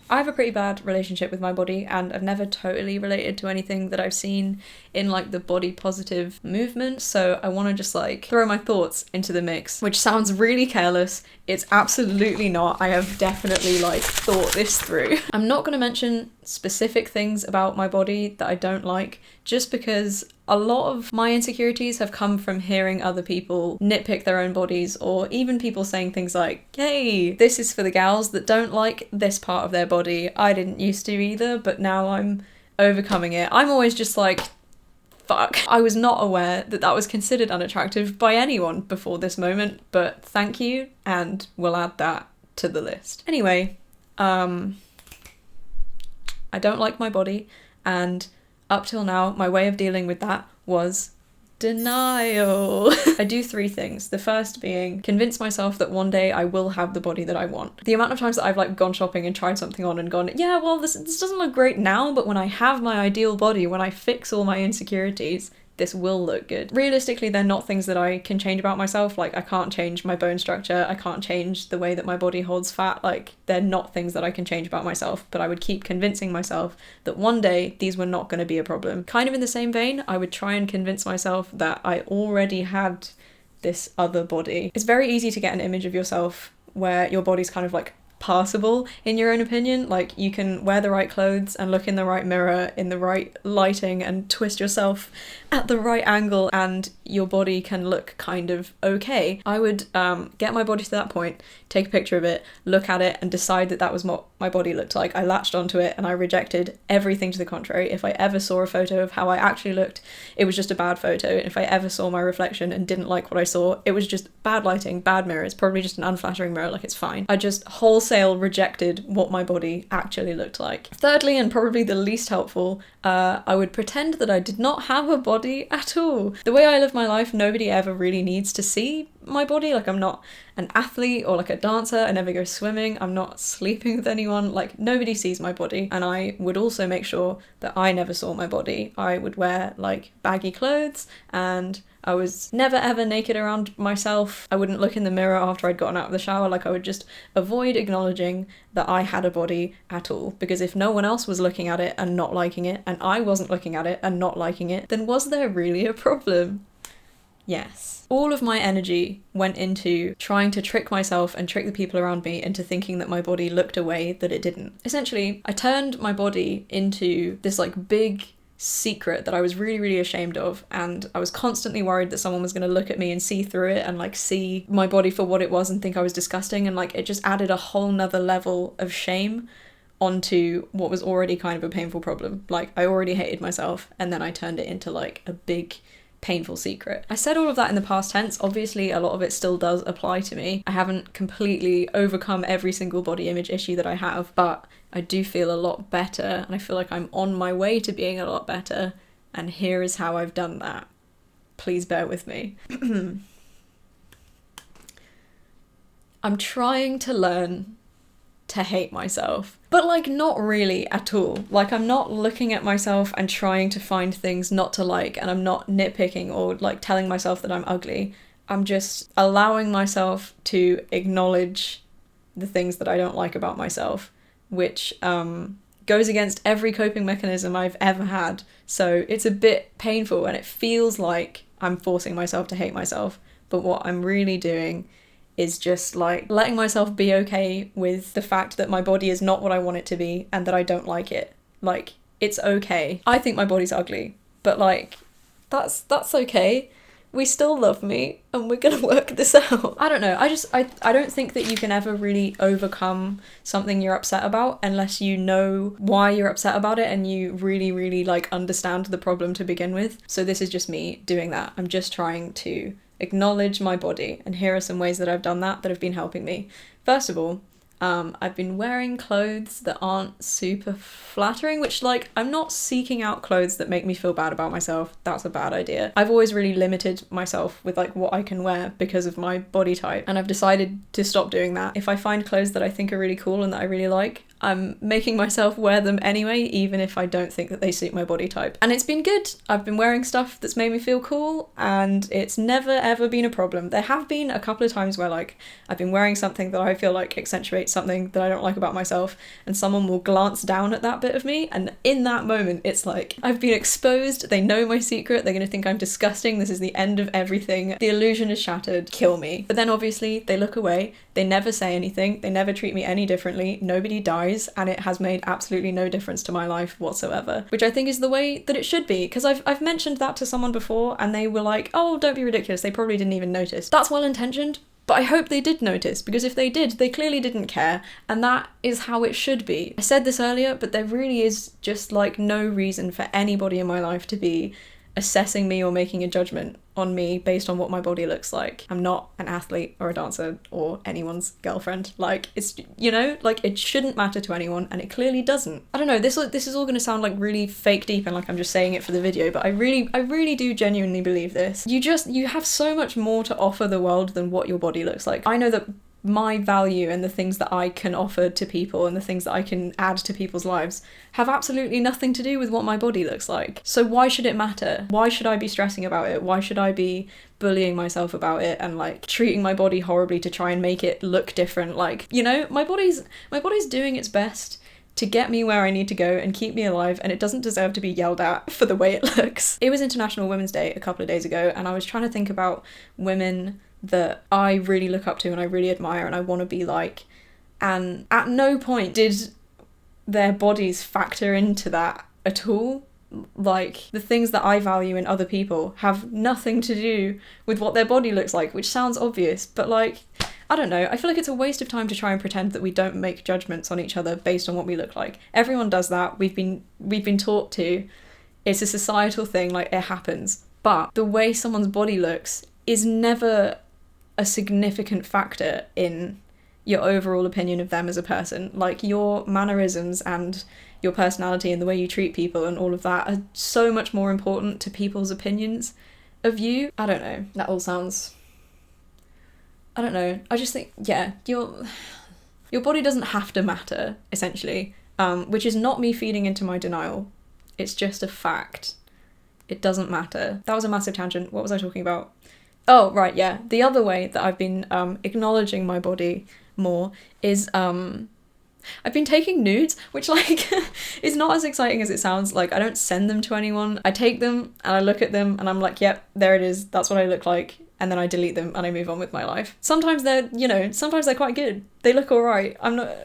I have a pretty bad relationship with my body, and I've never totally related to anything that I've seen in like the body positive movement, so I want to just like throw my thoughts into the mix, which sounds really careless. It's absolutely not. I have definitely like thought this through. I'm not going to mention specific things about my body that I don't like, just because a lot of my insecurities have come from hearing other people nitpick their own bodies, or even people saying things like, hey, this is for the gals that don't like this part of their body. I didn't used to either, but now I'm overcoming it. I'm always just like, fuck. I was not aware that that was considered unattractive by anyone before this moment, but thank you, and we'll add that to the list. Anyway, I don't like my body, and up till now, my way of dealing with that was denial. I do 3 things. The first being convince myself that one day I will have the body that I want. The amount of times that I've like gone shopping and tried something on and gone, yeah, well, this doesn't look great now, but when I have my ideal body, when I fix all my insecurities, this will look good. Realistically, they're not things that I can change about myself. Like, I can't change my bone structure, I can't change the way that my body holds fat. Like, they're not things that I can change about myself, but I would keep convincing myself that one day these were not going to be a problem. Kind of in the same vein, I would try and convince myself that I already had this other body. It's very easy to get an image of yourself where your body's kind of like passable in your own opinion. Like, you can wear the right clothes and look in the right mirror in the right lighting and twist yourself at the right angle, and your body can look kind of okay. I would get my body to that point, take a picture of it, look at it, and decide that that was what my body looked like. I latched onto it and I rejected everything to the contrary. If I ever saw a photo of how I actually looked, it was just a bad photo. If I ever saw my reflection and didn't like what I saw, it was just bad lighting, bad mirror. It's probably just an unflattering mirror, like, it's fine. I just wholesale rejected what my body actually looked like. Thirdly, and probably the least helpful, I would pretend that I did not have a body at all. The way I live my life, nobody ever really needs to see my body. Like, I'm not an athlete or like a dancer, I never go swimming, I'm not sleeping with anyone, like, nobody sees my body. And I would also make sure that I never saw my body. I would wear like baggy clothes, and I was never ever naked around myself. I wouldn't look in the mirror after I'd gotten out of the shower. Like, I would just avoid acknowledging that I had a body at all, because if no one else was looking at it and not liking it, and I wasn't looking at it and not liking it, then was there really a problem? Yes. All of my energy went into trying to trick myself and trick the people around me into thinking that my body looked a way that it didn't. Essentially, I turned my body into this like big secret that I was really, really ashamed of, and I was constantly worried that someone was going to look at me and see through it and like see my body for what it was and think I was disgusting, and like it just added a whole nother level of shame onto what was already kind of a painful problem. Like, I already hated myself, and then I turned it into like a big painful secret. I said all of that in the past tense. Obviously, a lot of it still does apply to me. I haven't completely overcome every single body image issue that I have, but I do feel a lot better, and I feel like I'm on my way to being a lot better, and here is how I've done that. Please bear with me. I'm trying to learn to hate myself, but like not really at all. Like, I'm not looking at myself and trying to find things not to like, and I'm not nitpicking or like telling myself that I'm ugly. I'm just allowing myself to acknowledge the things that I don't like about myself, which goes against every coping mechanism I've ever had. So it's a bit painful, and it feels like I'm forcing myself to hate myself, but what I'm really doing is just like letting myself be okay with the fact that my body is not what I want it to be and that I don't like it. Like, it's okay. I think my body's ugly, but like, that's okay. We still love me, and we're gonna work this out. I don't know, I don't think that you can ever really overcome something you're upset about unless you know why you're upset about it and you really, really like understand the problem to begin with. So this is just me doing that. I'm just trying to acknowledge my body, and here are some ways that I've done that have been helping me. First of all, I've been wearing clothes that aren't super flattering, which, like, I'm not seeking out clothes that make me feel bad about myself. That's a bad idea. I've always really limited myself with like what I can wear because of my body type, and I've decided to stop doing that. If I find clothes that I think are really cool and that I really like, I'm making myself wear them anyway, even if I don't think that they suit my body type. And it's been good. I've been wearing stuff that's made me feel cool, and it's never ever been a problem. There have been a couple of times where like I've been wearing something that I feel like accentuates something that I don't like about myself, and someone will glance down at that bit of me, and in that moment it's like I've been exposed, they know my secret, they're gonna think I'm disgusting, this is the end of everything, the illusion is shattered, kill me. But then obviously they look away, they never say anything, they never treat me any differently, nobody dies, and it has made absolutely no difference to my life whatsoever, which I think is the way that it should be, because I've mentioned that to someone before and they were like, oh, don't be ridiculous, they probably didn't even notice. That's well intentioned, but I hope they did notice, because if they did, they clearly didn't care, and that is how it should be. I said this earlier, but there really is just like no reason for anybody in my life to be assessing me or making a judgment on me based on what my body looks like. I'm not an athlete or a dancer or anyone's girlfriend. Like, it's, you know, like it shouldn't matter to anyone, and it clearly doesn't. I don't know, this is all gonna sound like really fake deep and like I'm just saying it for the video, but I really do genuinely believe this. You have so much more to offer the world than what your body looks like. I know that my value and the things that I can offer to people and the things that I can add to people's lives have absolutely nothing to do with what my body looks like. So why should it matter? Why should I be stressing about it? Why should I be bullying myself about it and like treating my body horribly to try and make it look different? Like, you know, my body's doing its best to get me where I need to go and keep me alive, and it doesn't deserve to be yelled at for the way it looks. It was International Women's Day a couple of days ago, and I was trying to think about women that I really look up to and I really admire and I want to be like, and at no point did their bodies factor into that at all. Like, the things that I value in other people have nothing to do with what their body looks like, which sounds obvious, but like, I don't know, I feel like it's a waste of time to try and pretend that we don't make judgments on each other based on what we look like. Everyone does that, we've been taught to, it's a societal thing, like it happens, but the way someone's body looks is never a significant factor in your overall opinion of them as a person. Like, your mannerisms and your personality and the way you treat people and all of that are so much more important to people's opinions of you. I don't know, that all sounds, I don't know, I just think, yeah, your body doesn't have to matter, essentially, which is not me feeding into my denial, it's just a fact. It doesn't matter. That was a massive tangent. What was I talking about? Oh, right, yeah. The other way that I've been acknowledging my body more is I've been taking nudes, which like is not as exciting as it sounds. Like, I don't send them to anyone. I take them and I look at them and I'm like, yep, there it is. That's what I look like. And then I delete them and I move on with my life. Sometimes they're, you know, sometimes they're quite good. They look all right. I'm not...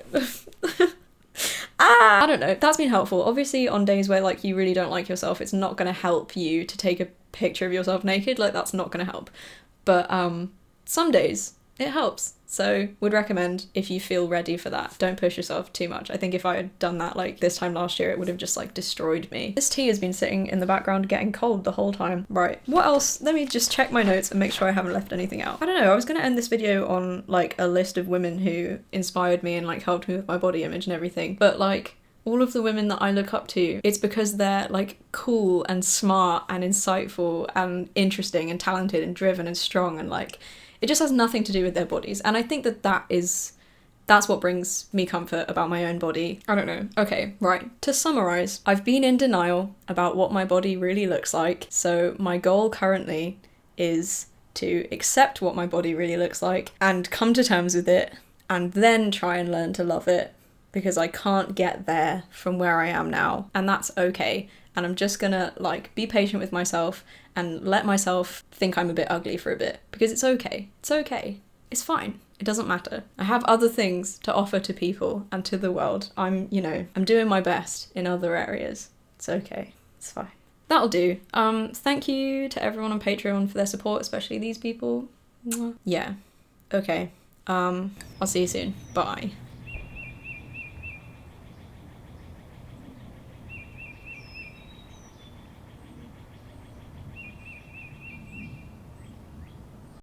I don't know. That's been helpful. Obviously, on days where like you really don't like yourself, it's not going to help you to take a picture of yourself naked. Like, that's not going to help. But some days it helps. So would recommend if you feel ready for that. Don't push yourself too much. I think if I had done that like this time last year, it would have just like destroyed me. This tea has been sitting in the background getting cold the whole time. Right, what else? Let me just check my notes and make sure I haven't left anything out. I don't know, I was gonna end this video on like a list of women who inspired me and like helped me with my body image and everything, but like all of the women that I look up to, it's because they're like cool and smart and insightful and interesting and talented and driven and strong, and like it just has nothing to do with their bodies. And I think that that's what brings me comfort about my own body. I don't know. Okay, right. To summarize, I've been in denial about what my body really looks like. So my goal currently is to accept what my body really looks like and come to terms with it, and then try and learn to love it, because I can't get there from where I am now, and that's okay. And I'm just gonna like be patient with myself and let myself think I'm a bit ugly for a bit, because it's okay. It's okay. It's fine. It doesn't matter. I have other things to offer to people and to the world. I'm doing my best in other areas. It's okay. It's fine. That'll do. Thank you to everyone on Patreon for their support, especially these people. Yeah. Okay. I'll see you soon. Bye.